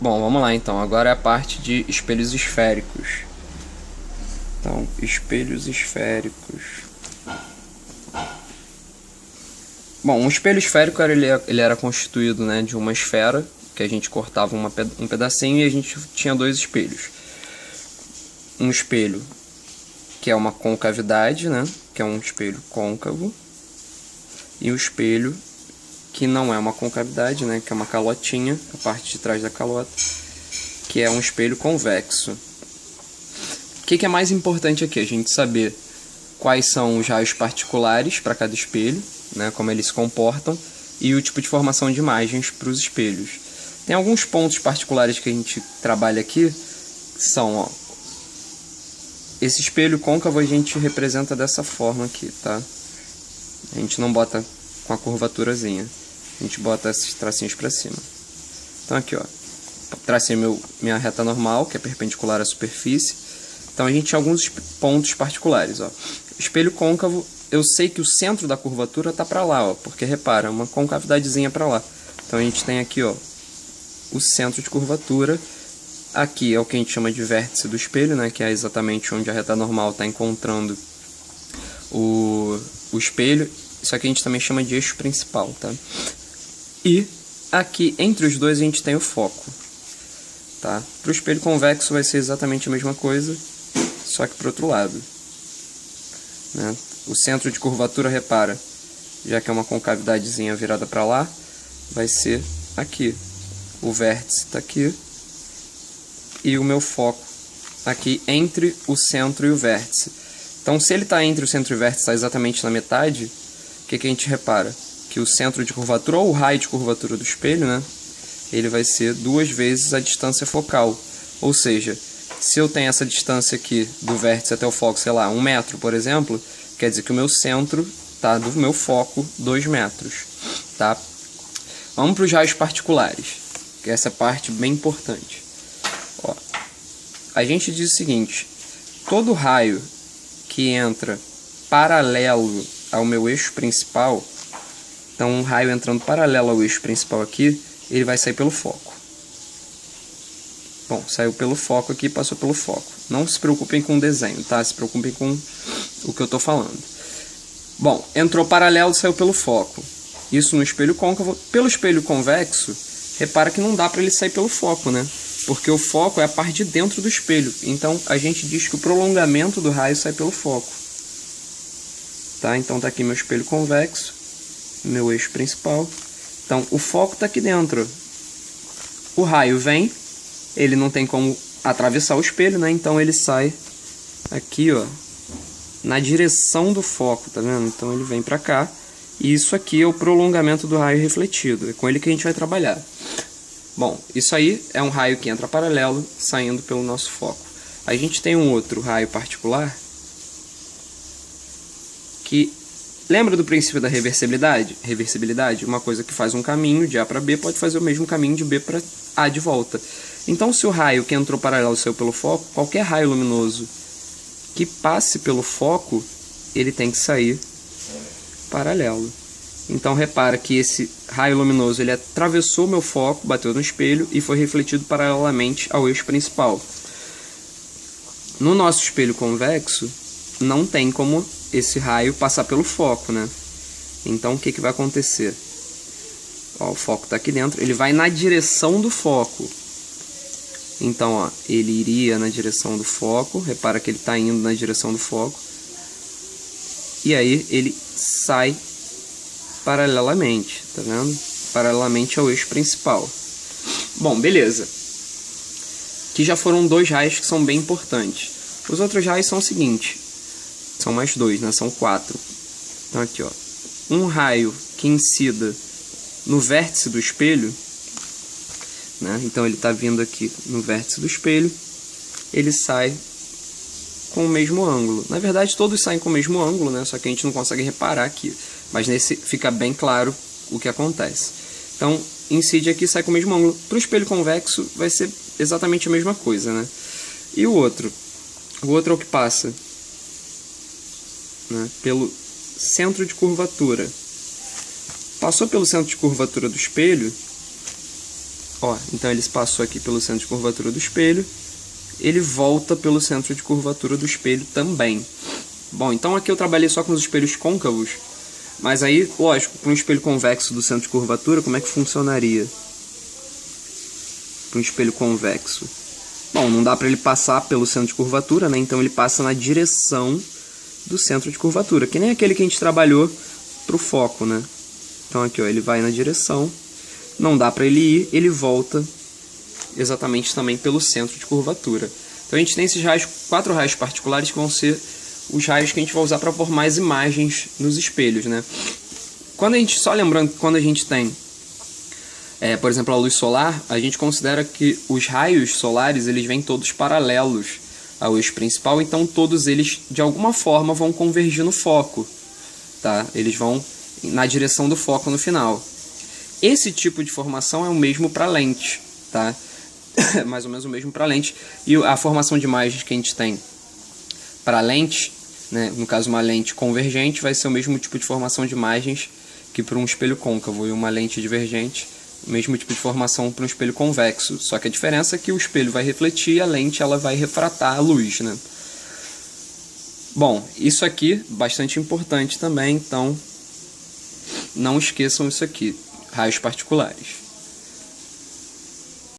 Bom, vamos lá então. Agora é a parte de espelhos esféricos. Então, espelhos esféricos. Bom, um espelho esférico ele era constituído, né, de uma esfera, que a gente cortava um pedacinho e a gente tinha dois espelhos. Um espelho que é uma concavidade, né, que é um espelho côncavo, e um espelho que não é uma concavidade, né, que é uma calotinha, a parte de trás da calota, que é um espelho convexo. O que é mais importante aqui? A gente saber quais são os raios particulares para cada espelho, né, como eles se comportam, e o tipo de formação de imagens para os espelhos. Tem alguns pontos particulares que a gente trabalha aqui, que são, ó, esse espelho côncavo a gente representa dessa forma aqui, tá? A gente não bota com a curvaturazinha, a gente bota esses tracinhos para cima. Então aqui, ó, tracei minha reta normal, que é perpendicular à superfície. Então a gente tem alguns pontos particulares, ó. Espelho côncavo, eu sei que o centro da curvatura tá para lá, ó, porque repara, uma concavidadezinha para lá. Então a gente tem aqui, ó, o centro de curvatura. Aqui é o que a gente chama de vértice do espelho, né, que é exatamente onde a reta normal está encontrando o espelho. Isso aqui a gente também chama de eixo principal, tá? E aqui entre os dois a gente tem o foco, tá? Para o espelho convexo vai ser exatamente a mesma coisa, só que para o outro lado, né? O centro de curvatura, repara, já que é uma concavidadezinha virada para lá, vai ser aqui. O vértice está aqui e o meu foco aqui entre o centro e o vértice. Então, se ele está entre o centro e o vértice, está exatamente na metade, o que a gente repara? Que o centro de curvatura, ou o raio de curvatura do espelho, né, ele vai ser 2 vezes a distância focal. Ou seja, se eu tenho essa distância aqui do vértice até o foco, sei lá, 1 metro, por exemplo, quer dizer que o meu centro está do meu foco 2 metros. Tá? Vamos para os raios particulares, que essa parte bem importante. Ó, a gente diz o seguinte: todo raio que entra paralelo ao meu eixo principal, então um raio entrando paralelo ao eixo principal aqui, ele vai sair pelo foco. Bom, saiu pelo foco aqui, passou pelo foco. Não se preocupem com o desenho, tá? Se preocupem com o que eu estou falando. Bom, entrou paralelo, saiu pelo foco. Isso no espelho côncavo. Pelo espelho convexo, repara que não dá para ele sair pelo foco, né? Porque o foco é a parte de dentro do espelho. Então a gente diz que o prolongamento do raio sai pelo foco. Tá? Então tá aqui meu espelho convexo, meu eixo principal. Então o foco está aqui dentro. O raio vem, ele não tem como atravessar o espelho, né? Então ele sai aqui, ó, na direção do foco, tá vendo? Então ele vem para cá. E isso aqui é o prolongamento do raio refletido. É com ele que a gente vai trabalhar. Bom, isso aí é um raio que entra paralelo, saindo pelo nosso foco. A gente tem um outro raio particular que... Lembra do princípio da reversibilidade? Reversibilidade, uma coisa que faz um caminho de A para B pode fazer o mesmo caminho de B para A de volta. Então, se o raio que entrou paralelo saiu pelo foco, qualquer raio luminoso que passe pelo foco, ele tem que sair paralelo. Então, repara que esse raio luminoso ele atravessou meu foco, bateu no espelho e foi refletido paralelamente ao eixo principal. No nosso espelho convexo, não tem como esse raio passar pelo foco, né? Então o que vai acontecer? Ó, o foco está aqui dentro, ele vai na direção do foco. Então, ó, ele iria na direção do foco, repara que ele está indo na direção do foco. E aí ele sai paralelamente, tá vendo? Paralelamente ao eixo principal. Bom, beleza. Aqui já foram 2 raios que são bem importantes. Os outros raios são o seguinte. São mais 2, né? São 4. Então aqui, ó, um raio que incida no vértice do espelho, né? Então ele está vindo aqui no vértice do espelho, ele sai com o mesmo ângulo. Na verdade todos saem com o mesmo ângulo, né? Só que a gente não consegue reparar aqui. Mas nesse fica bem claro o que acontece. Então incide aqui e sai com o mesmo ângulo. Para o espelho convexo vai ser exatamente a mesma coisa, né? E o outro? O outro é o que passa, né, pelo centro de curvatura. Passou pelo centro de curvatura do espelho, Ó, então ele passou aqui pelo centro de curvatura do espelho, ele volta pelo centro de curvatura do espelho também. Bom, então aqui eu trabalhei só com os espelhos côncavos, mas aí, lógico, para um espelho convexo do centro de curvatura, como é que funcionaria? Para um espelho convexo. Bom, não dá para ele passar pelo centro de curvatura, né? Então ele passa na direção do centro de curvatura, que nem aquele que a gente trabalhou para o foco, né? Então aqui, ó, ele vai na direção, não dá para ele ir, ele volta exatamente também pelo centro de curvatura. Então a gente tem esses raios, 4 raios particulares que vão ser os raios que a gente vai usar para formar as imagens nos espelhos, né? Quando a gente, só lembrando que quando a gente tem, por exemplo, a luz solar, a gente considera que os raios solares eles vêm todos paralelos ao eixo principal, então todos eles de alguma forma vão convergir no foco, tá? Eles vão na direção do foco no final. Esse tipo de formação é o mesmo para lente, tá? Mais ou menos o mesmo para lente. E a formação de imagens que a gente tem para lente, né, no caso uma lente convergente, vai ser o mesmo tipo de formação de imagens que para um espelho côncavo, e uma lente divergente, o mesmo tipo de formação para um espelho convexo. Só que a diferença é que o espelho vai refletir e a lente ela vai refratar a luz, né? Bom, isso aqui bastante importante também, então não esqueçam isso aqui, raios particulares.